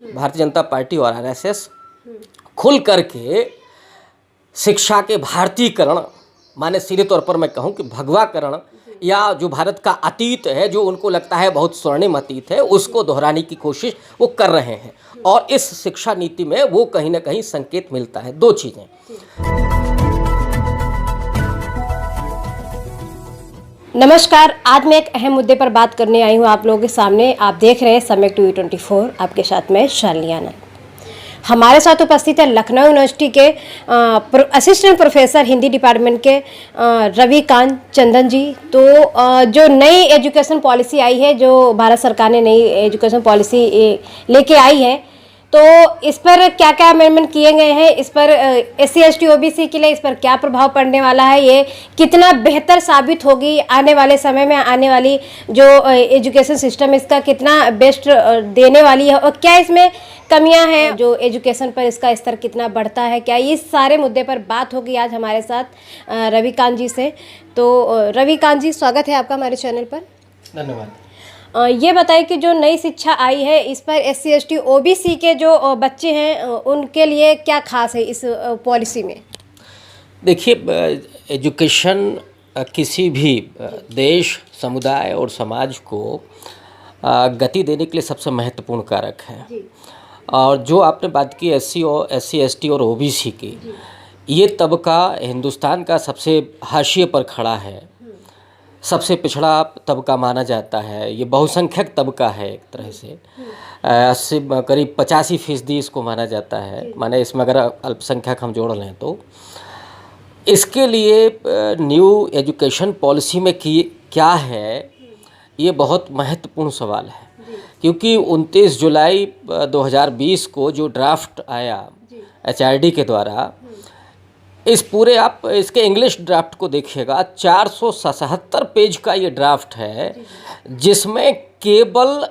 Bharatiya Janata party और RSS खुल करके शिक्षा के भारतीयकरण, माने सीधे तौर पर मैं कहूँ कि भगवाकरण, या जो भारत का अतीत है, जो उनको लगता है बहुत स्वर्णिम अतीत है, उसको दोहराने की कोशिश वो कर रहे हैं। और इस शिक्षा नीति में वो कहीं ना कहीं संकेत मिलता है। दो चीज़ें, नमस्कार। आज मैं एक अहम मुद्दे पर बात करने आई हूँ आप लोगों के सामने। आप देख रहे हैं समय टीवी 24। आपके साथ में शालिनी आनंद। हमारे साथ उपस्थित है लखनऊ यूनिवर्सिटी के असिस्टेंट प्रोफेसर हिंदी डिपार्टमेंट के रविकांत चंदन जी। तो जो नई एजुकेशन पॉलिसी आई है, जो भारत सरकार ने नई एजुकेशन पॉलिसी लेके आई है, तो इस पर क्या क्या अमेंडमेंट किए गए हैं, इस पर SC ST OBC के लिए इस पर क्या प्रभाव पड़ने वाला है, ये कितना बेहतर साबित होगी आने वाले समय में, आने वाली जो एजुकेशन सिस्टम इसका कितना बेस्ट देने वाली है, और क्या इसमें कमियां हैं, जो एजुकेशन पर इसका स्तर कितना बढ़ता है, क्या इस सारे मुद्दे पर बात होगी आज हमारे साथ रविकांत जी से। तो रविकांत जी, स्वागत है आपका हमारे चैनल पर। धन्यवाद। ये बताइए कि जो नई शिक्षा आई है, इस पर SC ST OBC के जो बच्चे हैं उनके लिए क्या खास है इस पॉलिसी में? देखिए, एजुकेशन किसी भी देश, समुदाय और समाज को गति देने के लिए सबसे महत्वपूर्ण कारक है। और जो आपने बात की SC ST और OBC की, ये तबका हिंदुस्तान का सबसे हाशिए पर खड़ा है, सबसे पिछड़ा तबका माना जाता है। ये बहुसंख्यक तबका है एक तरह से, 80 करीब 85% इसको माना जाता है। माने इसमें अगर अल्पसंख्यक हम जोड़ लें तो इसके लिए न्यू एजुकेशन पॉलिसी में क्या है, ये बहुत महत्वपूर्ण सवाल है। क्योंकि 29 जुलाई 2020 को जो ड्राफ्ट आया HRD के द्वारा, इस पूरे, आप इसके इंग्लिश ड्राफ्ट को देखिएगा, 477 पेज का ये ड्राफ्ट है, जिसमें केवल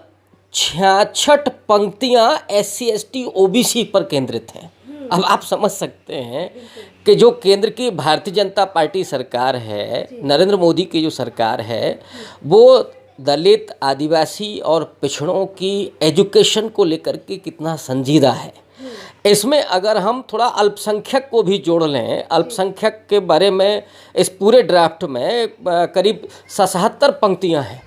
66 पंक्तियां SC ST OBC पर केंद्रित हैं। अब आप समझ सकते हैं कि जो केंद्र की भारतीय जनता पार्टी सरकार है, नरेंद्र मोदी की जो सरकार है, वो दलित, आदिवासी और पिछड़ों की एजुकेशन को लेकर के कितना संजीदा है। इसमें अगर हम थोड़ा अल्पसंख्यक को भी जोड़ लें, अल्पसंख्यक के बारे में इस पूरे ड्राफ्ट में करीब 77 पंक्तियां हैं,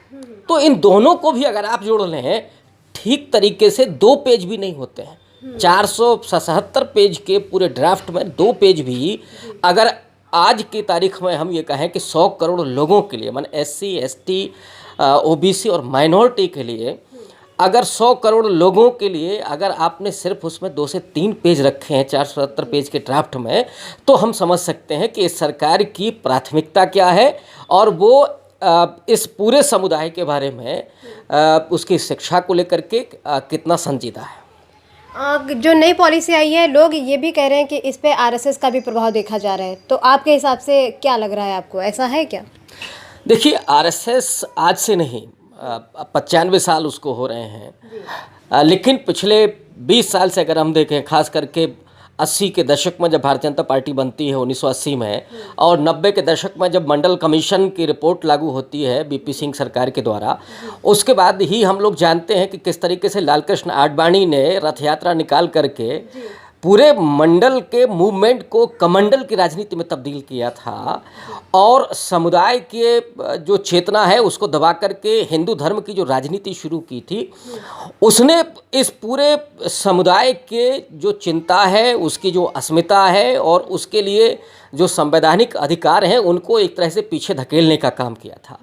तो इन दोनों को भी अगर आप जोड़ लें ठीक तरीके से 2 पेज भी नहीं होते हैं। 477 पेज के पूरे ड्राफ्ट में 2 पेज भी अगर आज की तारीख में हम ये कहें कि 100 करोड़ लोगों के लिए, माने SC ST OBC और माइनॉरिटी के लिए, अगर 100 करोड़ लोगों के लिए अगर आपने सिर्फ उसमें 2 से 3 पेज रखे हैं 477 पेज के ड्राफ्ट में, तो हम समझ सकते हैं कि इस सरकार की प्राथमिकता क्या है और वो इस पूरे समुदाय के बारे में उसकी शिक्षा को लेकर के कितना संजीदा है। जो नई पॉलिसी आई है, लोग ये भी कह रहे हैं कि इस पे RSS का भी प्रभाव देखा जा रहा है, तो आपके हिसाब से क्या लग रहा है आपको, ऐसा है क्या? देखिए, RSS आज से नहीं, 95 साल उसको हो रहे हैं, लेकिन पिछले 20 साल से अगर हम देखें, खास करके 80 के दशक में जब भारतीय जनता पार्टी बनती है 1980 में, और 90 के दशक में जब मंडल कमीशन की रिपोर्ट लागू होती है BP सिंह सरकार के द्वारा, उसके बाद ही हम लोग जानते हैं कि किस तरीके से लालकृष्ण आडवाणी ने रथ यात्रा निकाल करके पूरे मंडल के मूवमेंट को कमंडल की राजनीति में तब्दील किया था, और समुदाय के जो चेतना है उसको दबा करके हिंदू धर्म की जो राजनीति शुरू की थी, उसने इस पूरे समुदाय के जो चिंता है, उसकी जो अस्मिता है और उसके लिए जो संवैधानिक अधिकार हैं, उनको एक तरह से पीछे धकेलने का काम किया था।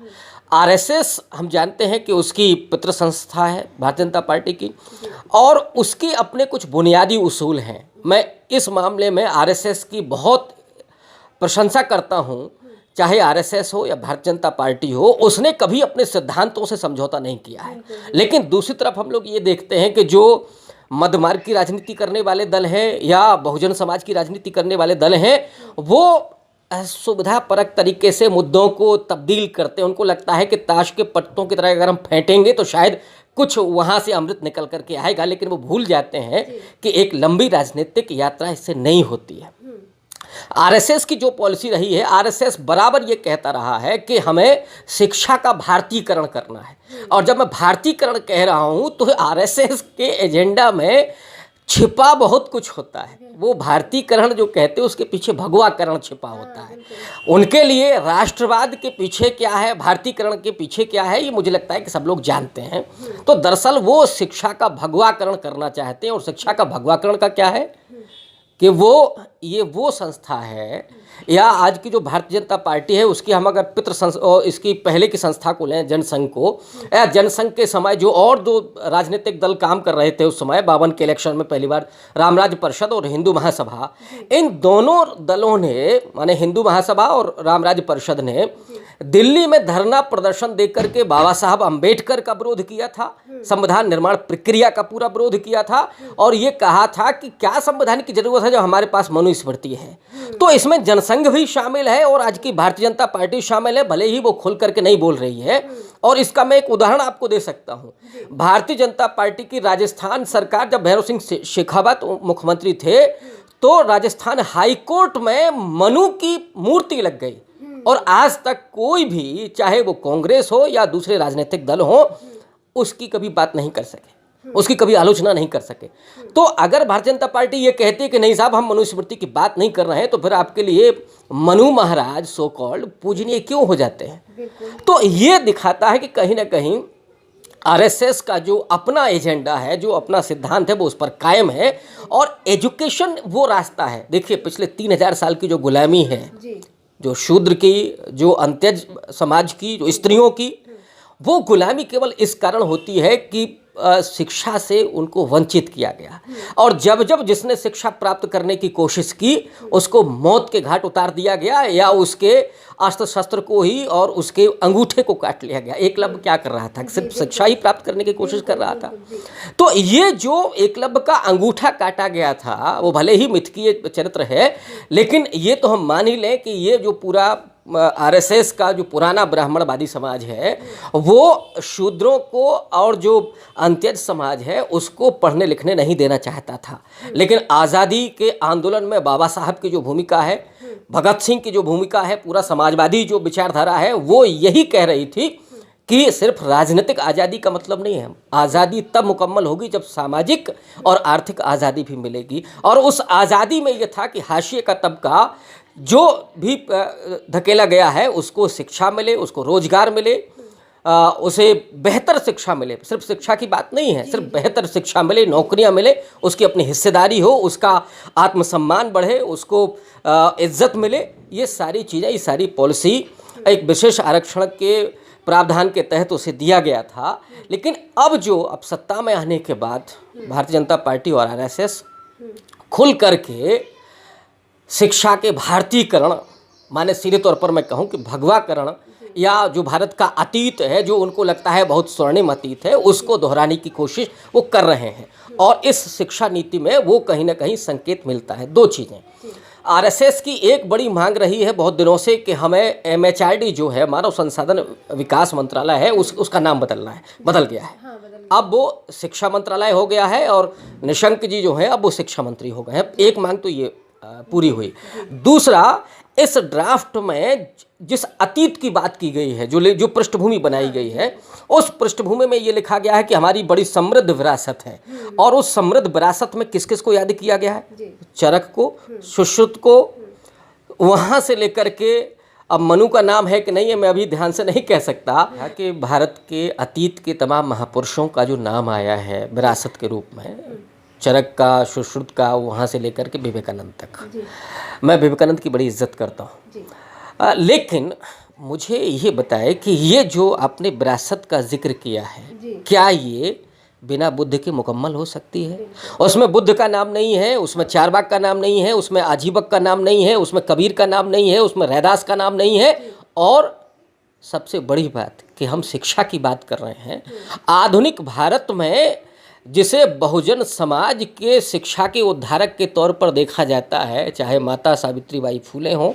RSS हम जानते हैं कि उसकी पितृ संस्था है भारतीय जनता पार्टी की, और उसके अपने कुछ बुनियादी उसूल हैं। मैं इस मामले में RSS की बहुत प्रशंसा करता हूं, चाहे RSS हो या भारतीय जनता पार्टी हो, उसने कभी अपने सिद्धांतों से समझौता नहीं किया है। लेकिन दूसरी तरफ हम लोग ये देखते हैं कि जो मध्यमार्ग की राजनीति करने वाले दल हैं या बहुजन समाज की राजनीति करने वाले दल हैं, वो सुविधा परक तरीके से मुद्दों को तब्दील करते हैं। उनको लगता है कि ताश के पत्तों की तरह अगर हम फेंटेंगे तो शायद कुछ वहाँ से अमृत निकल करके आएगा, लेकिन वो भूल जाते हैं कि एक लंबी राजनीतिक यात्रा इससे नहीं होती है। आरएसएस की जो पॉलिसी रही है, आरएसएस बराबर ये कहता रहा है कि हमें शिक्षा का भारतीयकरण करना है। और जब मैं भारतीयकरण कह रहा हूँ तो आरएसएस के एजेंडा में छिपा बहुत कुछ होता है। वो भारतीयकरण जो कहते हैं उसके पीछे भगवाकरण छिपा होता है। उनके लिए राष्ट्रवाद के पीछे क्या है, भारतीयकरण के पीछे क्या है, ये मुझे लगता है कि सब लोग जानते हैं। तो दरअसल वो शिक्षा का भगवाकरण करना चाहते हैं। और शिक्षा का भगवाकरण का क्या है कि वो संस्था है, या आज की जो भारतीय जनता पार्टी है उसकी हम अगर इसकी पहले की संस्था को लें, जनसंघ को, या जनसंघ के समय जो और दो राजनीतिक दल काम कर रहे थे उस समय 52 के इलेक्शन में, पहली बार रामराज्य परिषद और हिंदू महासभा, इन दोनों दलों ने, माने हिंदू महासभा और रामराज्य परिषद ने दिल्ली में धरना प्रदर्शन देकर के बाबा साहब अंबेडकर का विरोध किया था, संविधान निर्माण प्रक्रिया का पूरा विरोध किया था, और ये कहा था कि क्या संविधान की जरूरत है जब हमारे पास मनुस्मृति है। तो इसमें जनसंघ भी शामिल है और आज की भारतीय जनता पार्टी शामिल है, भले ही वो खुल करके नहीं बोल रही है। और इसका मैं एक उदाहरण आपको दे सकता हूँ। भारतीय जनता पार्टी की राजस्थान सरकार, जब भैरव सिंह शेखावत मुख्यमंत्री थे तो राजस्थान हाईकोर्ट में मनु की मूर्ति लग गई, और आज तक कोई भी, चाहे वो कांग्रेस हो या दूसरे राजनीतिक दल हो, उसकी कभी बात नहीं कर सके, उसकी कभी आलोचना नहीं कर सके। तो अगर भारतीय जनता पार्टी ये कहती है कि नहीं साहब हम मनुस्मृति की बात नहीं कर रहे हैं, तो फिर आपके लिए मनु महाराज सो कॉल्ड पूजनीय क्यों हो जाते हैं? तो ये दिखाता है कि कहीं ना कहीं आरएसएस का जो अपना एजेंडा है, जो अपना सिद्धांत है, वो उस पर कायम है। और एजुकेशन वो रास्ता है। देखिए पिछले 3000 साल की जो गुलामी है, जो शूद्र की, जो अंत्यज समाज की, जो स्त्रियों की, वो गुलामी केवल इस कारण होती है कि शिक्षा से उनको वंचित किया गया। और जब जब जिसने शिक्षा प्राप्त करने की कोशिश की उसको मौत के घाट उतार दिया गया, या उसके अस्त्र शस्त्र को ही और उसके अंगूठे को काट लिया गया। एकलव्य क्या कर रहा था? सिर्फ शिक्षा ही प्राप्त करने की कोशिश कर रहा था। तो ये जो एकलव्य का अंगूठा काटा गया था, वो भले ही मिथकीय चरित्र है, लेकिन ये तो हम मान ही लें कि ये जो पूरा आरएसएस का जो पुराना ब्राह्मणवादी समाज है, वो शूद्रों को और जो अंत्यज समाज है उसको पढ़ने लिखने नहीं देना चाहता था। लेकिन आज़ादी के आंदोलन में बाबा साहब की जो भूमिका है, भगत सिंह की जो भूमिका है, पूरा समाजवादी जो विचारधारा है, वो यही कह रही थी कि सिर्फ राजनीतिक आज़ादी का मतलब नहीं है, आज़ादी तब मुकम्मल होगी जब सामाजिक और आर्थिक आज़ादी भी मिलेगी। और उस आज़ादी में ये था कि हाशिए का तबका जो भी धकेला गया है उसको शिक्षा मिले, उसको रोजगार मिले, उसे बेहतर शिक्षा मिले। सिर्फ शिक्षा की बात नहीं है, सिर्फ बेहतर शिक्षा मिले, नौकरियां मिले, उसकी अपनी हिस्सेदारी हो, उसका आत्मसम्मान बढ़े, उसको इज्जत मिले। ये सारी चीज़ें, ये सारी पॉलिसी एक विशेष आरक्षण के प्रावधान के तहत उसे दिया गया था। लेकिन अब सत्ता में आने के बाद भारतीय जनता पार्टी और आरएसएस खुल करके शिक्षा के भारतीयकरण, माने सीधे तौर पर मैं कहूँ कि भगवाकरण, या जो भारत का अतीत है, जो उनको लगता है बहुत स्वर्णिम अतीत है, उसको दोहराने की कोशिश वो कर रहे हैं। और इस शिक्षा नीति में वो कहीं ना कहीं संकेत मिलता है। दो चीज़ें, आरएसएस की एक बड़ी मांग रही है बहुत दिनों से कि हमें एमएचआरडी जो है, मानव संसाधन विकास मंत्रालय है, उसका नाम बदलना है, बदल गया है। अब वो शिक्षा मंत्रालय हो गया है और निशंक जी जो है अब वो शिक्षा मंत्री हो गए हैं। एक मांग तो ये पूरी हुई। दूसरा, इस ड्राफ्ट में जिस अतीत की बात की गई है, जो पृष्ठभूमि बनाई गई है, उस पृष्ठभूमि में ये लिखा गया है कि हमारी बड़ी समृद्ध विरासत है। और उस समृद्ध विरासत में किस किस को याद किया गया है? चरक को, सुश्रुत को, वहाँ से लेकर के, अब मनु का नाम है कि नहीं है मैं अभी ध्यान से नहीं कह सकता, कि भारत के अतीत के तमाम महापुरुषों का जो नाम आया है विरासत के रूप में, चरक का, सुश्रुत का, वहाँ से लेकर के विवेकानंद तक। मैं विवेकानंद की बड़ी इज्जत करता हूँ। लेकिन मुझे ये बताए कि ये जो आपने विरासत का जिक्र किया है, क्या ये बिना बुद्ध के मुकम्मल हो सकती है? उसमें बुद्ध का नाम नहीं है, उसमें चारबाग का नाम नहीं है, उसमें आजीवक का नाम नहीं है, उसमें कबीर का नाम नहीं है, उसमें रैदास का नाम नहीं है। और सबसे बड़ी बात कि हम शिक्षा की बात कर रहे हैं। आधुनिक भारत में जिसे बहुजन समाज के शिक्षा के उद्धारक के तौर पर देखा जाता है, चाहे माता सावित्रीबाई फूले हों,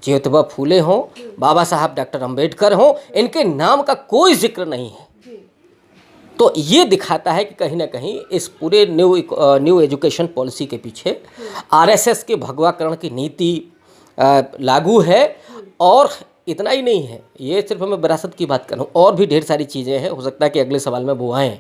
ज्योतिबा फूले हों, बाबा साहब डॉक्टर अंबेडकर हों, इनके नाम का कोई जिक्र नहीं है। तो ये दिखाता है कि कहीं ना कहीं इस पूरे न्यू एजुकेशन पॉलिसी के पीछे आरएसएस के भगवाकरण की नीति लागू है। और इतना ही नहीं है, ये सिर्फ मैं विरासत की बात कर रहा हूँ, और भी ढेर सारी चीज़ें हैं। हो सकता है कि अगले सवाल में वो आएँ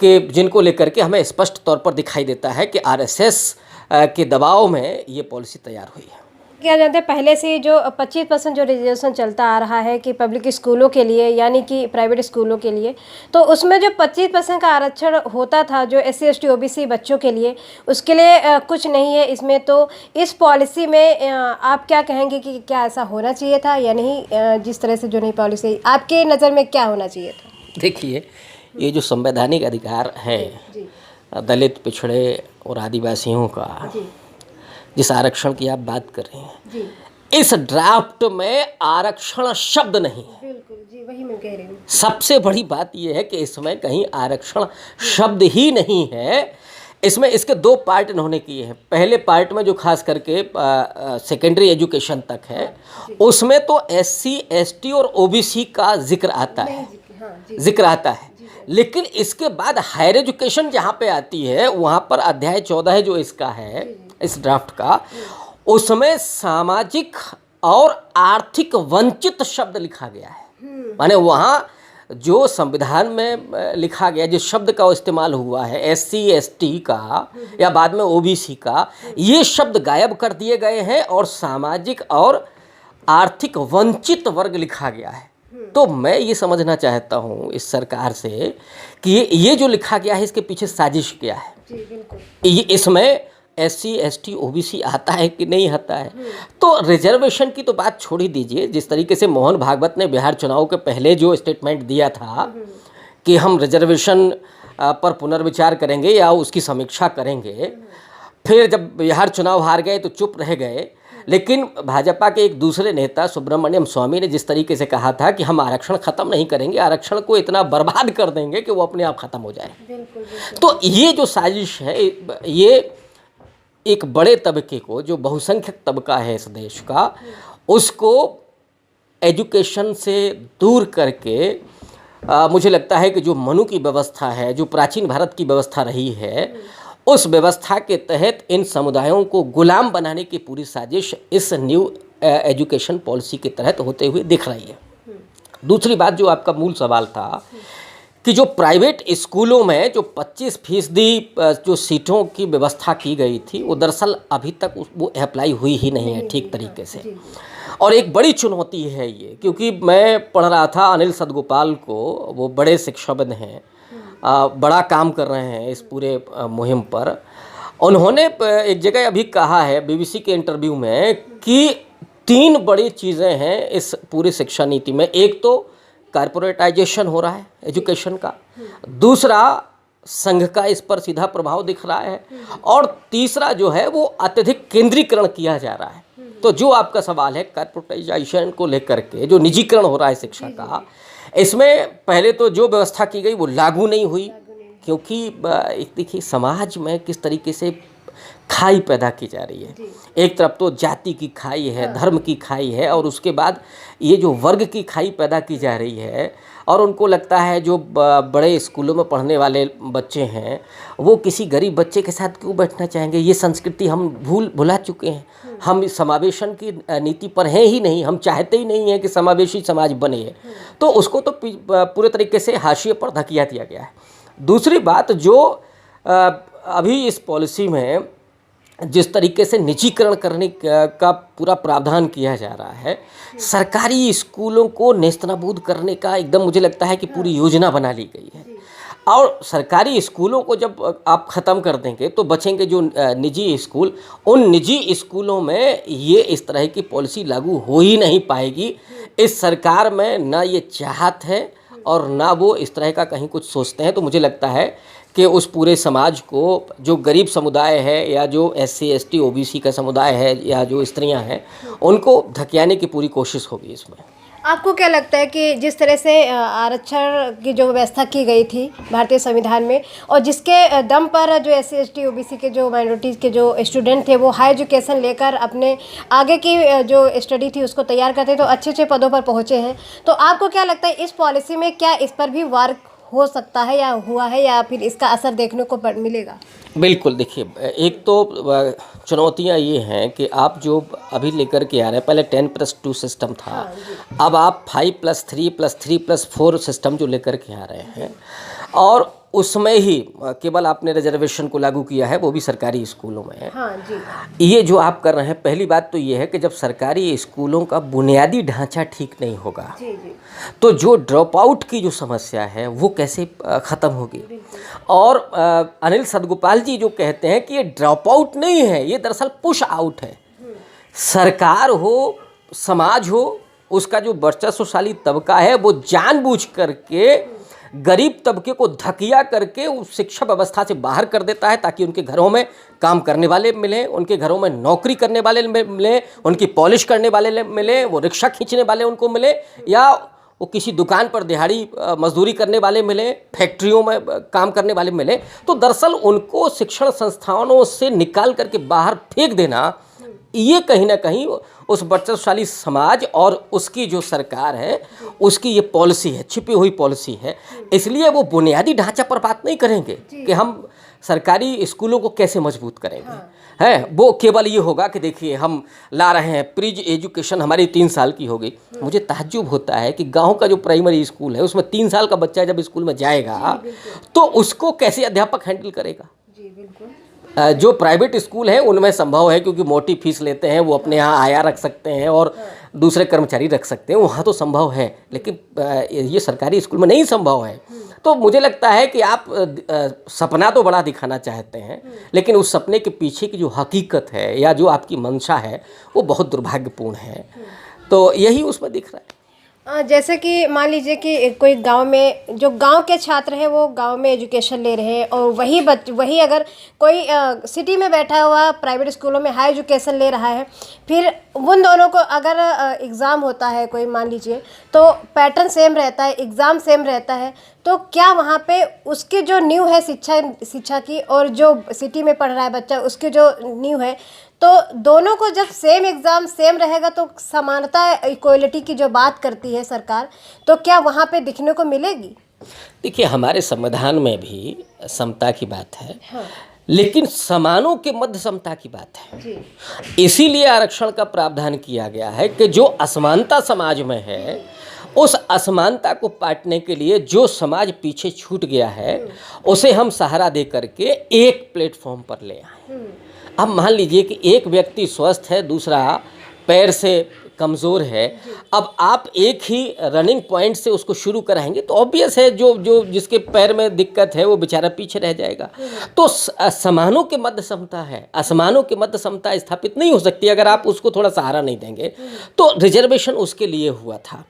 कि जिनको लेकर के हमें स्पष्ट तौर पर दिखाई देता है कि आरएसएस के दबाव में ये पॉलिसी तैयार हुई है। क्या जानते हैं, पहले से जो 25% जो रिजर्वेशन चलता आ रहा है कि पब्लिक स्कूलों के लिए यानी कि प्राइवेट स्कूलों के लिए, तो उसमें जो 25% का आरक्षण होता था जो SC ST OBC बच्चों के लिए, उसके लिए कुछ नहीं है इसमें। तो इस पॉलिसी में आप क्या कहेंगे कि क्या ऐसा होना चाहिए था या नहीं? जिस तरह से जो नई पॉलिसी आपके नज़र में क्या होना चाहिए था? देखिए, ये जो संवैधानिक अधिकार है दलित, पिछड़े और आदिवासियों का, जिस आरक्षण की आप बात कर रहे हैं, इस ड्राफ्ट में आरक्षण शब्द नहीं है। बिल्कुल जी, वही मैं कह रही हूँ। सबसे सबसे बड़ी बात यह है कि इसमें कहीं आरक्षण शब्द ही नहीं है। इसमें इसके दो पार्ट इन्होंने किए हैं। पहले पार्ट में जो खास करके सेकेंडरी एजुकेशन तक है, उसमें तो SC ST और OBC का जिक्र आता है। लेकिन इसके बाद हायर एजुकेशन जहाँ पे आती है, वहाँ पर अध्याय 14 जो इसका है, इस ड्राफ्ट का, उसमें सामाजिक और आर्थिक वंचित शब्द लिखा गया है। माने वहाँ जो संविधान में लिखा गया, जिस शब्द का इस्तेमाल हुआ है SC ST का या बाद में OBC का, ये शब्द गायब कर दिए गए हैं और सामाजिक और आर्थिक वंचित वर्ग लिखा गया है। तो मैं ये समझना चाहता हूँ इस सरकार से कि ये जो लिखा गया है, इसके पीछे साजिश क्या है। जी बिल्कुल। ये इसमें SC ST OBC आता है कि नहीं आता है। तो रिजर्वेशन की तो बात छोड़ ही दीजिए। जिस तरीके से मोहन भागवत ने बिहार चुनाव के पहले जो स्टेटमेंट दिया था कि हम रिजर्वेशन पर पुनर्विचार करेंगे या उसकी समीक्षा करेंगे, फिर जब बिहार चुनाव हार गए तो चुप रह गए। लेकिन भाजपा के एक दूसरे नेता सुब्रमण्यम स्वामी ने जिस तरीके से कहा था कि हम आरक्षण ख़त्म नहीं करेंगे, आरक्षण को इतना बर्बाद कर देंगे कि वो अपने आप ख़त्म हो जाए। बिल्कुल। तो ये जो साजिश है, ये एक बड़े तबके को, जो बहुसंख्यक तबका है इस देश का, उसको एजुकेशन से दूर करके मुझे लगता है कि जो मनु की व्यवस्था है, जो प्राचीन भारत की व्यवस्था रही है, उस व्यवस्था के तहत इन समुदायों को गुलाम बनाने की पूरी साजिश इस न्यू एजुकेशन पॉलिसी के तहत होते हुए दिख रही है। दूसरी बात, जो आपका मूल सवाल था कि जो प्राइवेट स्कूलों में जो 25% जो सीटों की व्यवस्था की गई थी, वो दरअसल अभी तक वो अप्लाई हुई ही नहीं है ठीक तरीके से। और एक बड़ी चुनौती है ये, क्योंकि मैं पढ़ रहा था अनिल सदगोपाल को, वो बड़े शिक्षाविद हैं, बड़ा काम कर रहे हैं इस पूरे मुहिम पर। उन्होंने एक जगह अभी कहा है BBC के इंटरव्यू में कि 3 बड़ी चीज़ें हैं इस पूरी शिक्षा नीति में। एक तो कारपोरेटाइजेशन हो रहा है एजुकेशन का, दूसरा संघ का इस पर सीधा प्रभाव दिख रहा है, और तीसरा जो है वो अत्यधिक केंद्रीकरण किया जा रहा है। तो जो आपका सवाल है कारपोरेटाइजेशन को लेकर के, जो निजीकरण हो रहा है शिक्षा का, इसमें पहले तो जो व्यवस्था की गई वो लागू नहीं हुई, क्योंकि देखिए समाज में किस तरीके से खाई पैदा की जा रही है। एक तरफ तो जाति की खाई है, धर्म की खाई है, और उसके बाद ये जो वर्ग की खाई पैदा की जा रही है। और उनको लगता है जो बड़े स्कूलों में पढ़ने वाले बच्चे हैं, वो किसी गरीब बच्चे के साथ क्यों बैठना चाहेंगे। ये संस्कृति हम भुला चुके हैं। हम समावेशन की नीति पर हैं ही नहीं, हम चाहते ही नहीं हैं कि समावेशी समाज बने। तो उसको तो पूरे तरीके से हाशिए पर धकिया दिया गया है। दूसरी बात, जो अभी इस पॉलिसी में जिस तरीके से निजीकरण करने का पूरा प्रावधान किया जा रहा है, सरकारी स्कूलों को नेस्तनाबूद करने का एकदम मुझे लगता है कि पूरी योजना बना ली गई है। और सरकारी स्कूलों को जब आप ख़त्म कर देंगे तो बचेंगे जो निजी स्कूल। उन निजी स्कूलों में ये इस तरह की पॉलिसी लागू हो ही नहीं पाएगी। इस सरकार में ना ये चाहत है और ना वो इस तरह का कहीं कुछ सोचते हैं। तो मुझे लगता है कि उस पूरे समाज को, जो गरीब समुदाय है या जो SC ST OBC का समुदाय है या जो स्त्रियां हैं, उनको धकियाने की पूरी कोशिश होगी इसमें। आपको क्या लगता है कि जिस तरह से आरक्षण की जो व्यवस्था की गई थी भारतीय संविधान में, और जिसके दम पर जो SC ST OBC के जो माइनॉरिटीज़ के जो स्टूडेंट थे वो हाई एजुकेशन लेकर अपने आगे की जो स्टडी थी उसको तैयार करते तो अच्छे अच्छे पदों पर पहुँचे हैं, तो आपको क्या लगता है इस पॉलिसी में क्या इस पर भी वार हो सकता है या हुआ है, या फिर इसका असर देखने को मिलेगा? बिल्कुल, देखिए एक तो चुनौतियाँ ये हैं कि आप जो अभी लेकर के आ रहे हैं, पहले 10+2 सिस्टम था, अब आप 5+3+3+4 सिस्टम जो लेकर के आ रहे हैं, और उसमें ही केवल आपने रिजर्वेशन को लागू किया है, वो भी सरकारी स्कूलों में है। हाँ जी। ये जो आप कर रहे हैं, पहली बात तो ये है कि जब सरकारी स्कूलों का बुनियादी ढांचा ठीक नहीं होगा, जी जी। तो जो ड्रॉप आउट की जो समस्या है वो कैसे ख़त्म होगी। और अनिल सदगोपाल जी जो कहते हैं कि ये ड्रॉप आउट नहीं है, ये दरअसल पुश आउट है। सरकार हो, समाज हो, उसका जो वर्चस्वशाली तबका है वो जानबूझ करके गरीब तबके को धकिया करके उस शिक्षा व्यवस्था से बाहर कर देता है, ताकि उनके घरों में काम करने वाले मिलें, उनके घरों में नौकरी करने वाले मिलें, उनकी पॉलिश करने वाले मिलें, वो रिक्शा खींचने वाले उनको मिले, या वो किसी दुकान पर दिहाड़ी मजदूरी करने वाले मिले, फैक्ट्रियों में काम करने वाले मिले। तो दरअसल उनको शिक्षण संस्थानों से निकाल करके बाहर फेंक देना, ये कहीं ना कहीं उस वर्चस्वशाली समाज और उसकी जो सरकार है उसकी ये पॉलिसी है, छिपी हुई पॉलिसी है। इसलिए वो बुनियादी ढांचा पर बात नहीं करेंगे कि हम सरकारी स्कूलों को कैसे मजबूत करेंगे, है वो केवल ये होगा कि देखिए हम ला रहे हैं प्री एजुकेशन, हमारी 3 साल की हो गई। मुझे ताज्जुब होता है कि गांव का जो प्राइमरी स्कूल है उसमें 3 साल का बच्चा जब स्कूल में जाएगा तो उसको कैसे अध्यापक हैंडल करेगा। जी बिल्कुल। जो प्राइवेट स्कूल है उनमें संभव है, क्योंकि मोटी फीस लेते हैं, वो अपने यहाँ आया रख सकते हैं और दूसरे कर्मचारी रख सकते हैं, वहाँ तो संभव है, लेकिन ये सरकारी स्कूल में नहीं संभव है। तो मुझे लगता है कि आप सपना तो बड़ा दिखाना चाहते हैं, लेकिन उस सपने के पीछे की जो हकीकत है या जो आपकी मंशा है वो बहुत दुर्भाग्यपूर्ण है। तो यही उसमें दिख रहा है। जैसे कि मान लीजिए कि कोई गांव में, जो गांव के छात्र हैं वो गांव में एजुकेशन ले रहे हैं, और वही अगर कोई सिटी में बैठा हुआ प्राइवेट स्कूलों में हाई एजुकेशन ले रहा है, फिर उन दोनों को अगर एग्ज़ाम होता है कोई, मान लीजिए, तो पैटर्न सेम रहता है, एग्ज़ाम सेम रहता है, तो क्या वहाँ पे उसकी जो न्यू है शिक्षा की, और जो सिटी में पढ़ रहा है बच्चा उसकी जो न्यू है, तो दोनों को जब सेम एग्ज़ाम सेम रहेगा तो समानता, इक्वलिटी की जो बात करती है सरकार, तो क्या वहाँ पे दिखने को मिलेगी? देखिए हमारे संविधान में भी समता की बात है, हाँ। लेकिन समानों के मध्य समता की बात है जी। इसीलिए आरक्षण का प्रावधान किया गया है कि जो असमानता समाज में है उस असमानता को पाटने के लिए जो समाज पीछे छूट गया है उसे हम सहारा दे करके एक प्लेटफॉर्म पर ले आए। अब मान लीजिए कि एक व्यक्ति स्वस्थ है, दूसरा पैर से कमज़ोर है, अब आप एक ही रनिंग पॉइंट से उसको शुरू कराएंगे तो ऑब्वियस है जो जिसके पैर में दिक्कत है वो बेचारा पीछे रह जाएगा। तो समानों के मध्य समता है, असमानों के मध्य समता स्थापित नहीं हो सकती अगर आप उसको थोड़ा सहारा नहीं देंगे। तो रिजर्वेशन उसके लिए हुआ था।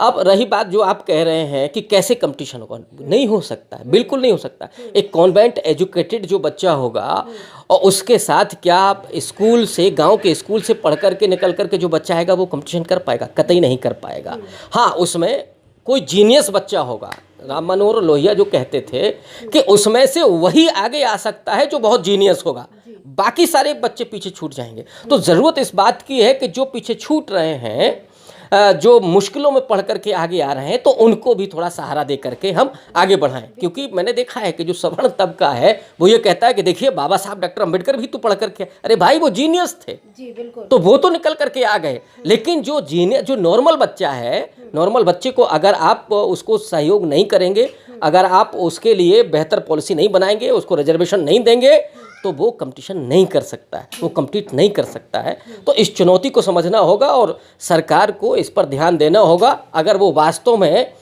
अब रही बात जो आप कह रहे हैं कि कैसे कंपटीशन होगा, नहीं हो सकता, बिल्कुल नहीं हो सकता। एक कॉन्वेंट एजुकेटेड जो बच्चा होगा और उसके साथ क्या आप स्कूल से, गांव के स्कूल से पढ़ करके निकल करके जो बच्चा आएगा वो कंपटीशन कर पाएगा? कतई नहीं कर पाएगा। हाँ, उसमें कोई जीनियस बच्चा होगा, राम मनोहर लोहिया जो कहते थे कि उसमें से वही आगे आ सकता है जो बहुत जीनियस होगा, बाकी सारे बच्चे पीछे छूट जाएंगे। तो ज़रूरत इस बात की है कि जो पीछे छूट रहे हैं, जो मुश्किलों में पढ़ करके आगे आ रहे हैं, तो उनको भी थोड़ा सहारा दे करके हम आगे बढ़ाएं। क्योंकि मैंने देखा है कि जो सवर्ण तबका है वो ये कहता है कि देखिए बाबा साहब डॉक्टर अंबेडकर भी तो पढ़ करके, अरे भाई वो जीनियस थे। जी बिल्कुल। तो वो तो निकल करके आ गए, लेकिन जो नॉर्मल बच्चा है, नॉर्मल बच्चे को अगर आप उसको सहयोग नहीं करेंगे, अगर आप उसके लिए बेहतर पॉलिसी नहीं बनाएंगे, उसको रिजर्वेशन नहीं देंगे, तो वो कंपटीशन नहीं कर सकता है, वो कम्पीट नहीं कर सकता है। तो इस चुनौती को समझना होगा और सरकार को इस पर ध्यान देना होगा अगर वो वास्तव में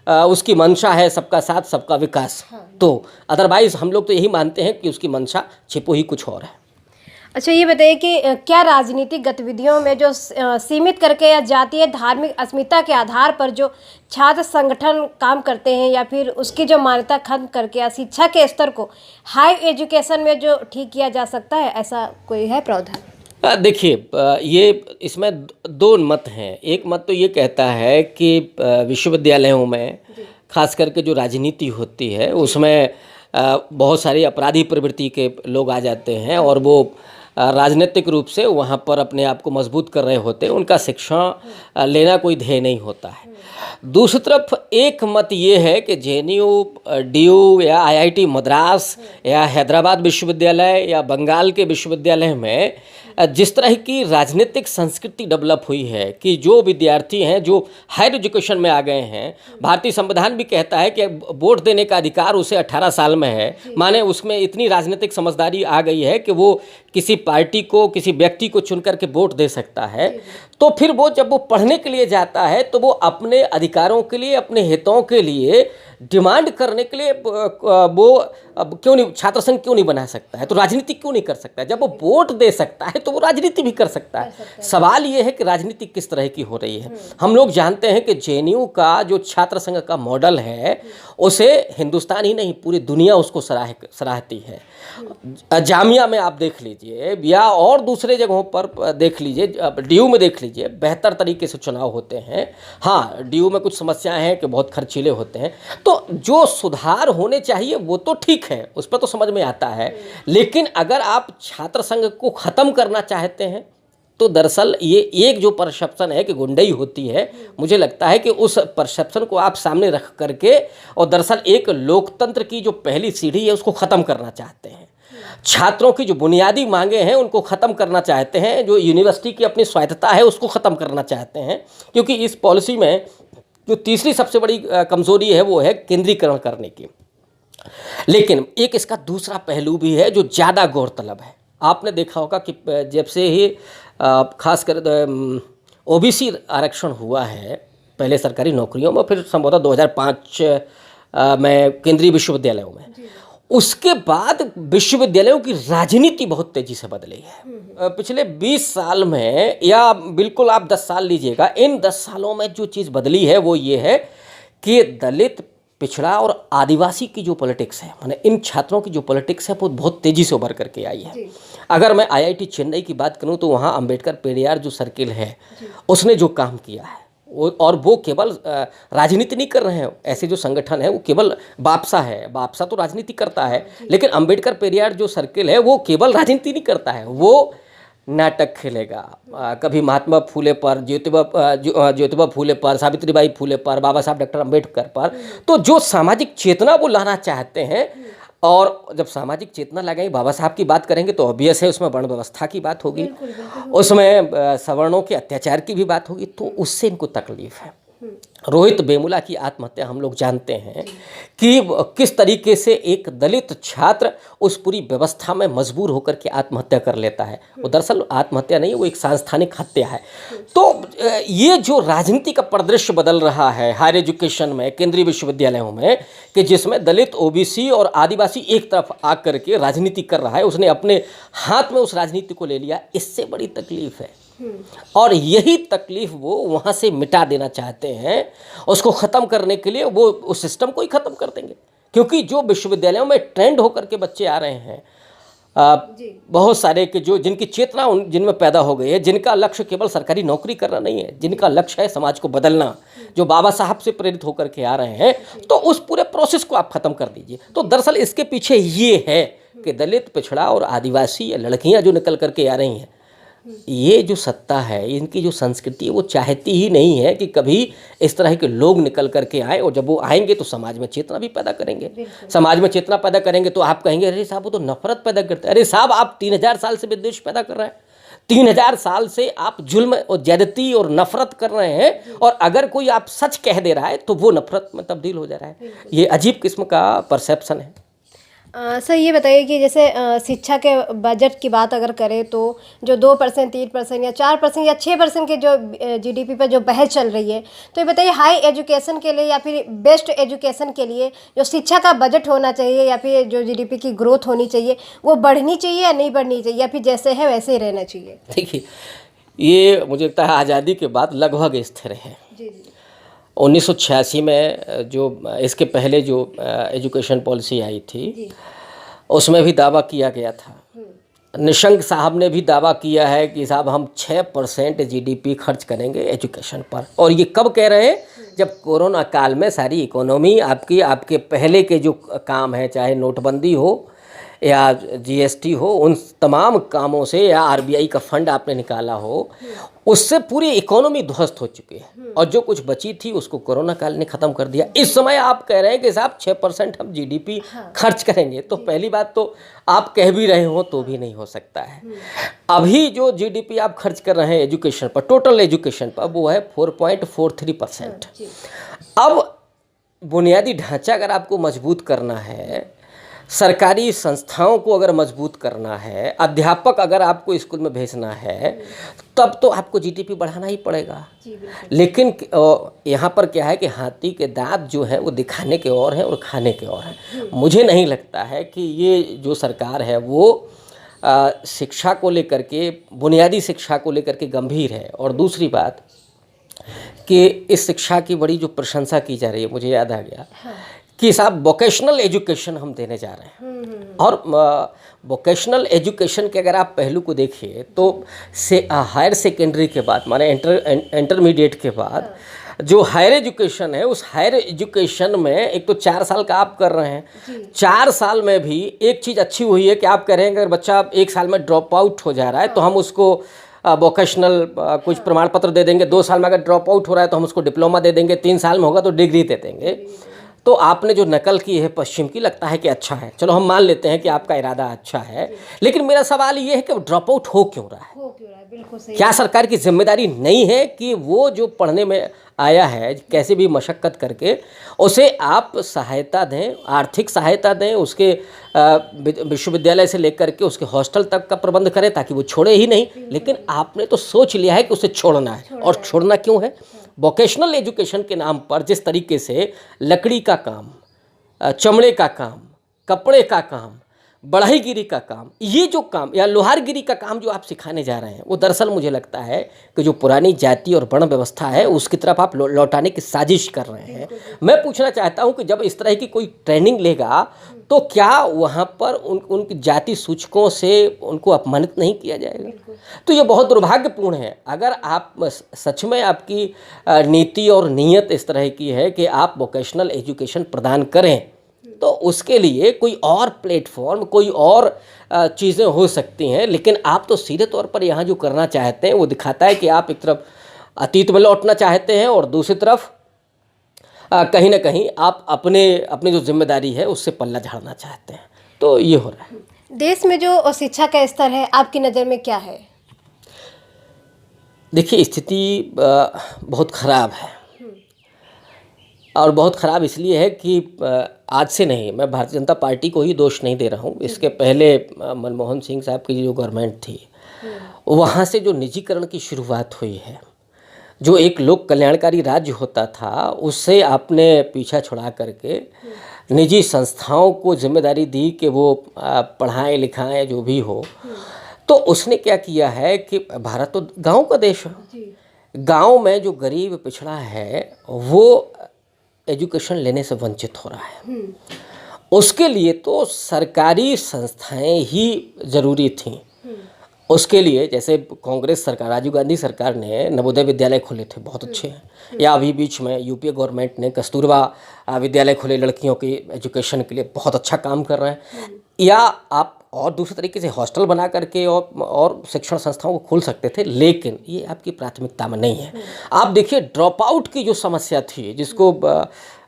उसकी मंशा है सबका साथ सबका विकास। तो अदरवाइज़ हम लोग तो यही मानते हैं कि उसकी मंशा छिपो ही कुछ और है। अच्छा, ये बताइए कि क्या राजनीतिक गतिविधियों में जो सीमित करके या जातीय धार्मिक अस्मिता के आधार पर जो छात्र संगठन काम करते हैं, या फिर उसकी जो मान्यता खत्म करके या शिक्षा के स्तर को हाई एजुकेशन में जो ठीक किया जा सकता है, ऐसा कोई है प्रावधान? देखिए, ये इसमें 2 मत हैं। एक मत तो ये कहता है कि विश्वविद्यालयों में खास करके जो राजनीति होती है उसमें बहुत सारी अपराधी प्रवृत्ति के लोग आ जाते हैं और वो राजनीतिक रूप से वहाँ पर अपने आप को मजबूत कर रहे होते हैं, उनका शिक्षण लेना कोई ध्येय नहीं होता है। दूसरी तरफ एक मत ये है कि जेएनयू, डीयू या आईआईटी मद्रास या हैदराबाद विश्वविद्यालय या बंगाल के विश्वविद्यालय में जिस तरह की राजनीतिक संस्कृति डेवलप हुई है कि जो विद्यार्थी हैं जो हायर एजुकेशन में आ गए हैं, भारतीय संविधान भी कहता है कि वोट देने का अधिकार उसे 18 साल में है, माने उसमें इतनी राजनीतिक समझदारी आ गई है कि वो किसी पार्टी को, किसी व्यक्ति को चुन करके वोट दे सकता है। तो फिर वो जब वो पढ़ने के लिए जाता है तो वो अपने अधिकारों के लिए, अपने हितों के लिए डिमांड करने के लिए वो अब क्यों नहीं, छात्र संघ क्यों नहीं बना सकता है, तो राजनीति क्यों नहीं कर सकता है। जब वो वोट दे सकता है तो वो राजनीति भी कर सकता है। सवाल ये है कि राजनीति किस तरह की हो रही है। हम लोग जानते हैं कि जेएनयू का जो छात्र संघ का मॉडल है उसे हिंदुस्तान ही नहीं पूरी दुनिया उसको सराहती है। जामिया में आप देख लीजिए या और दूसरे जगहों पर देख लीजिए, डीयू में देख लीजिए, बेहतर तरीके से चुनाव होते हैं। हाँ, डीयू में कुछ समस्याएं हैं कि बहुत खर्चीले होते हैं, तो जो सुधार होने चाहिए वो तो ठीक है, उस पर तो समझ में आता है। लेकिन अगर आप छात्र संघ को ख़त्म करना चाहते हैं तो दरअसल ये एक जो परसेप्शन है कि गुंडई होती है, मुझे लगता है कि उस परसेप्शन को आप सामने रख करके और दरअसल एक लोकतंत्र की जो पहली सीढ़ी है उसको ख़त्म करना चाहते हैं। छात्रों की जो बुनियादी मांगे हैं उनको ख़त्म करना चाहते हैं, जो यूनिवर्सिटी की अपनी स्वायत्तता है उसको ख़त्म करना चाहते हैं, क्योंकि इस पॉलिसी में जो तीसरी सबसे बड़ी कमज़ोरी है वो है केंद्रीकरण करने की। लेकिन एक इसका दूसरा पहलू भी है जो ज़्यादा गौरतलब है। आपने देखा होगा कि जब से ही खासकर ओबीसी आरक्षण हुआ है, पहले सरकारी नौकरियों में, फिर संभवतः 2005 में केंद्रीय विश्वविद्यालयों में, उसके बाद विश्वविद्यालयों की राजनीति बहुत तेज़ी से बदली है। पिछले 20 साल में या बिल्कुल आप 10 साल लीजिएगा, इन 10 सालों में जो चीज़ बदली है वो ये है कि दलित, पिछड़ा और आदिवासी की जो पॉलिटिक्स है, माने इन छात्रों की जो पॉलिटिक्स है वो बहुत तेज़ी से उभर करके आई है। अगर मैं आईआईटी चेन्नई की बात करूं तो वहाँ अंबेडकर पेरियार जो सर्किल है उसने जो काम किया है और वो केवल राजनीति नहीं कर रहे हैं, ऐसे जो संगठन है वो केवल बापसा है, बापसा तो राजनीति करता है, लेकिन अंबेडकर पेरियार जो सर्किल है वो केवल राजनीति नहीं करता है, वो नाटक खेलेगा, कभी महात्मा फूले पर, ज्योतिबा फूले पर, सावित्रीबाई फूले पर, बाबा साहब डॉक्टर अंबेडकर पर, तो जो सामाजिक चेतना वो लाना चाहते हैं। और जब सामाजिक चेतना लगाई, बाबा साहब की बात करेंगे तो ऑब्वियस है उसमें वर्ण व्यवस्था की बात होगी, उसमें सवर्णों के अत्याचार की भी बात होगी, तो उससे इनको तकलीफ है। रोहित वेमुला की आत्महत्या हम लोग जानते हैं कि किस तरीके से एक दलित छात्र उस पूरी व्यवस्था में मजबूर होकर के आत्महत्या कर लेता है। वो दरअसल आत्महत्या नहीं है, वो एक सांस्थानिक हत्या है। तो ये जो राजनीति का परिदृश्य बदल रहा है हायर एजुकेशन में, केंद्रीय विश्वविद्यालयों में, कि जिसमें दलित, ओबीसी और आदिवासी एक तरफ आकर के राजनीति कर रहा है, उसने अपने हाथ में उस राजनीति को ले लिया, इससे बड़ी तकलीफ है। और यही तकलीफ वो वहाँ से मिटा देना चाहते हैं। उसको ख़त्म करने के लिए वो उस सिस्टम को ही ख़त्म कर देंगे, क्योंकि जो विश्वविद्यालयों में ट्रेंड होकर के बच्चे आ रहे हैं, बहुत सारे के जो जिनकी चेतना जिनमें पैदा हो गई है, जिनका लक्ष्य केवल सरकारी नौकरी करना नहीं है, जिनका लक्ष्य है समाज को बदलना, जो बाबा साहब से प्रेरित होकर के आ रहे हैं, तो उस पूरे प्रोसेस को आप ख़त्म कर दीजिए। तो दरअसल इसके पीछे ये है कि दलित, पिछड़ा और आदिवासी या लड़कियाँ जो निकल करके आ रही हैं, ये जो सत्ता है, इनकी जो संस्कृति है, वो चाहती ही नहीं है कि कभी इस तरह के लोग निकल करके आए, और जब वो आएंगे तो समाज में चेतना भी पैदा करेंगे। समाज में चेतना पैदा करेंगे तो आप कहेंगे अरे साहब वो तो नफरत पैदा करते हैं। अरे साहब, आप 3000 साल से विद्वेष पैदा कर रहे हैं, 3000 साल से आप जुल्म और ज्यादती और नफरत कर रहे हैं, और अगर कोई आप सच कह दे रहा है तो वो नफरत में तब्दील हो जा रहा है। ये अजीब किस्म का परसेप्शन है। सर ये बताइए कि जैसे शिक्षा के बजट की बात अगर करें तो जो 2%, 3% या 4% या 6% के जो जीडीपी पर जो बहस चल रही है, तो ये बताइए हाई एजुकेशन के लिए या फिर बेस्ट एजुकेशन के लिए जो शिक्षा का बजट होना चाहिए या फिर जो जीडीपी की ग्रोथ होनी चाहिए, वो बढ़नी चाहिए या नहीं बढ़नी चाहिए, या फिर जैसे है वैसे ही रहना चाहिए? देखिए, ये मुझे लगता है आज़ादी के बाद लगभग स्थिर है। जी जी। 1986 में जो इसके पहले जो एजुकेशन पॉलिसी आई थी, उसमें भी दावा किया गया था, निशंक साहब ने भी दावा किया है कि साहब हम 6% जीडीपी खर्च करेंगे एजुकेशन पर। और ये कब कह रहे हैं? जब कोरोना काल में सारी इकोनॉमी आपके पहले के जो काम है, चाहे नोटबंदी हो या जीएसटी हो, उन तमाम कामों से, या आरबीआई का फंड आपने निकाला हो, उससे पूरी इकोनॉमी ध्वस्त हो चुकी है और जो कुछ बची थी उसको कोरोना काल ने ख़त्म कर दिया। इस समय आप कह रहे हैं कि साहब 6% हम जीडीपी खर्च करेंगे, तो पहली बात तो आप कह भी रहे हो तो भी नहीं हो सकता है। अभी जो जीडीपी आप खर्च कर रहे हैं एजुकेशन पर, टोटल एजुकेशन पर, वो है 4.43%। अब बुनियादी ढांचा अगर आपको मजबूत करना है, सरकारी संस्थाओं को अगर मजबूत करना है, अध्यापक अगर आपको स्कूल में भेजना है, तब तो आपको जीडीपी बढ़ाना ही पड़ेगा। लेकिन यहाँ पर क्या है कि हाथी के दांत जो है वो दिखाने के और हैं और खाने के और हैं। मुझे नहीं लगता है कि ये जो सरकार है वो शिक्षा को लेकर के, बुनियादी शिक्षा को लेकर के गंभीर है। और दूसरी बात कि इस शिक्षा की बड़ी जो प्रशंसा की जा रही है, मुझे याद आ गया कि साहब वोकेशनल एजुकेशन हम देने जा रहे हैं। और वोकेशनल एजुकेशन के अगर आप पहलू को देखिए तो हायर सेकेंडरी के बाद, माने इंटरमीडिएट के बाद जो हायर एजुकेशन है, उस हायर एजुकेशन में एक तो 4 साल का आप कर रहे हैं। 4 साल में भी एक चीज़ अच्छी हुई है कि आप कह रहे हैं कि अगर बच्चा 1 साल में ड्रॉप आउट हो जा रहा है तो हम उसको वोकेशनल कुछ प्रमाण पत्र दे देंगे। 2 साल में अगर ड्रॉप आउट हो रहा है तो हम उसको डिप्लोमा दे देंगे। 3 साल में होगा तो डिग्री दे देंगे। तो आपने जो नकल की है पश्चिम की, लगता है कि अच्छा है, चलो हम मान लेते हैं कि आपका इरादा अच्छा है, लेकिन मेरा सवाल ये है कि ड्रॉप आउट हो क्यों रहा है? बिल्कुल सही। क्या सरकार की जिम्मेदारी नहीं है कि वो जो पढ़ने में आया है कैसे भी मशक्क़त करके उसे आप सहायता दें, आर्थिक सहायता दें, उसके विश्वविद्यालय से लेकर के उसके हॉस्टल तक का प्रबंध करें ताकि वो छोड़े ही नहीं। लेकिन आपने तो सोच लिया है कि उसे छोड़ना है। और छोड़ना क्यों है? वोकेशनल एजुकेशन के नाम पर जिस तरीके से लकड़ी का काम, चमड़े का काम, कपड़े का काम, बढ़ईगिरी का काम, ये जो काम या लोहारगिरी का काम जो आप सिखाने जा रहे हैं, वो दरअसल मुझे लगता है कि जो पुरानी जाति और वर्ण व्यवस्था है उसकी तरफ आप लौटाने की साजिश कर रहे हैं। मैं पूछना चाहता हूं कि जब इस तरह की कोई ट्रेनिंग लेगा तो क्या वहां पर उनकी जाति सूचकों से उनको अपमानित नहीं किया जाएगा? तो ये बहुत दुर्भाग्यपूर्ण है। अगर आप सच में आपकी नीति और नीयत इस तरह की है कि आप वोकेशनल एजुकेशन प्रदान करें, तो उसके लिए कोई और प्लेटफॉर्म, कोई और चीज़ें हो सकती हैं। लेकिन आप तो सीधे तौर पर यहाँ जो करना चाहते हैं वो दिखाता है कि आप एक तरफ अतीत में लौटना चाहते हैं और दूसरी तरफ कहीं ना कहीं आप अपनी जो जिम्मेदारी है उससे पल्ला झाड़ना चाहते हैं। तो ये हो रहा है। देश में जो शिक्षा का स्तर है आपकी नज़र में क्या है? देखिए, स्थिति बहुत ख़राब है और बहुत ख़राब इसलिए है कि आज से नहीं, मैं भारतीय जनता पार्टी को ही दोष नहीं दे रहा हूँ। इसके पहले मनमोहन सिंह साहब की जो गवर्नमेंट थी वहाँ से जो निजीकरण की शुरुआत हुई है, जो एक लोक कल्याणकारी राज्य होता था उससे आपने पीछा छुड़ा करके निजी संस्थाओं को जिम्मेदारी दी कि वो पढ़ाएं लिखाएं जो भी हो। तो उसने क्या किया है कि भारत तो गाँव का देश है, गाँव में जो गरीब पिछड़ा है वो एजुकेशन लेने से वंचित हो रहा है। उसके लिए तो सरकारी संस्थाएं ही ज़रूरी थीं। उसके लिए जैसे कांग्रेस सरकार, राजीव गांधी सरकार ने नवोदय विद्यालय खोले थे, बहुत अच्छे हैं। या अभी बीच में यूपीए गवर्नमेंट ने कस्तूरबा विद्यालय खोले लड़कियों की एजुकेशन के लिए, बहुत अच्छा काम कर रहे हैं। या आप और दूसरे तरीके से हॉस्टल बना करके और शिक्षण संस्थाओं को खोल सकते थे, लेकिन ये आपकी प्राथमिकता में नहीं है। आप देखिए, ड्रॉप आउट की जो समस्या थी, जिसको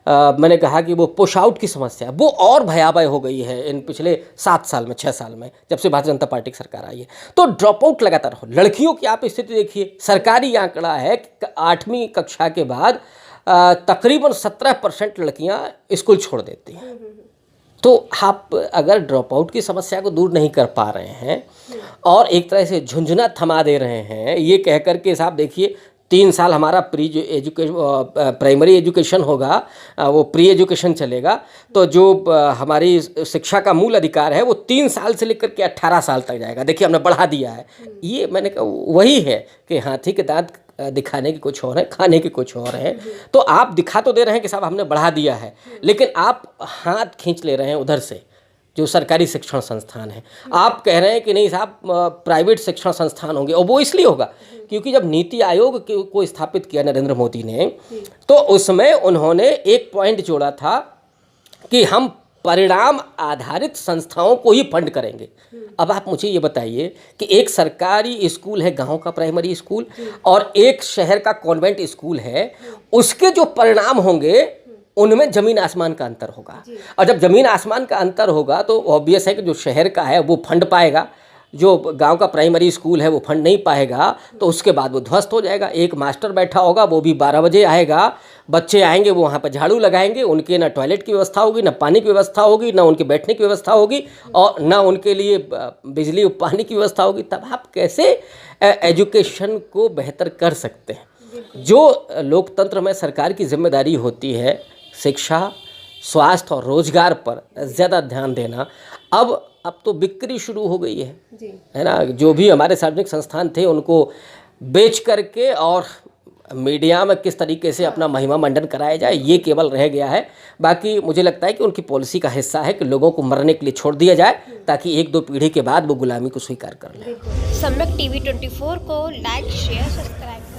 मैंने कहा कि वो पुश आउट की समस्या, वो और भयावह हो गई है इन पिछले 7 साल में, 6 साल में, जब से भारतीय जनता पार्टी की सरकार आई है। तो ड्रॉप आउट लगातार हो। लड़कियों की आप स्थिति देखिए, सरकारी आंकड़ा है कि 8वीं कक्षा के बाद तकरीबन 17% लड़कियां स्कूल छोड़ देती हैं। तो आप अगर ड्रॉप आउट की समस्या को दूर नहीं कर पा रहे हैं और एक तरह से झुंझुना थमा दे रहे हैं, ये कह कर के साहब देखिए 3 साल हमारा प्राइमरी एजुकेशन होगा, वो प्री एजुकेशन चलेगा, तो जो हमारी शिक्षा का मूल अधिकार है वो 3 साल से लेकर के 18 साल तक जाएगा। देखिए, हमने बढ़ा दिया है। ये मैंने कहा वही है कि हाथी के दांत दिखाने की कुछ और है, खाने की कुछ और है। तो आप दिखा तो दे रहे हैं कि साहब हमने बढ़ा दिया है, लेकिन आप हाथ खींच ले रहे हैं उधर से जो सरकारी शिक्षण संस्थान है। आप कह रहे हैं कि नहीं साहब प्राइवेट शिक्षण संस्थान होंगे, और वो इसलिए होगा क्योंकि जब नीति आयोग को स्थापित किया नरेंद्र मोदी ने, तो उसमें उन्होंने एक पॉइंट जोड़ा था कि हम परिणाम आधारित संस्थाओं को ही फंड करेंगे। अब आप मुझे ये बताइए कि एक सरकारी स्कूल है, गांव का प्राइमरी स्कूल, और एक शहर का कॉन्वेंट स्कूल है, उसके जो परिणाम होंगे उनमें ज़मीन आसमान का अंतर होगा। और जब ज़मीन आसमान का अंतर होगा तो ऑब्वियस है कि जो शहर का है वो फंड पाएगा, जो गांव का प्राइमरी स्कूल है वो फंड नहीं पाएगा, तो उसके बाद वो ध्वस्त हो जाएगा। एक मास्टर बैठा होगा, वो भी 12 बजे आएगा, बच्चे आएंगे, वो वहाँ पर झाड़ू लगाएंगे, उनके ना टॉयलेट की व्यवस्था होगी, ना पानी की व्यवस्था होगी, ना उनके बैठने की व्यवस्था होगी, और ना उनके लिए बिजली और पानी की व्यवस्था होगी। तब आप कैसे एजुकेशन को बेहतर कर सकते हैं? जो लोकतंत्र में सरकार की जिम्मेदारी होती है शिक्षा, स्वास्थ्य और रोजगार पर ज़्यादा ध्यान देना, अब तो बिक्री शुरू हो गई है ना। जो भी हमारे सार्वजनिक संस्थान थे उनको बेच करके और मीडिया में किस तरीके से अपना महिमा मंडन कराया जाए, ये केवल रह गया है। बाकी मुझे लगता है कि उनकी पॉलिसी का हिस्सा है कि लोगों को मरने के लिए छोड़ दिया जाए, ताकि 1-2 पीढ़ी के बाद वो गुलामी को स्वीकार कर लें। सम्यक टीवी 24 को लाइक, शेयर, सब्सक्राइब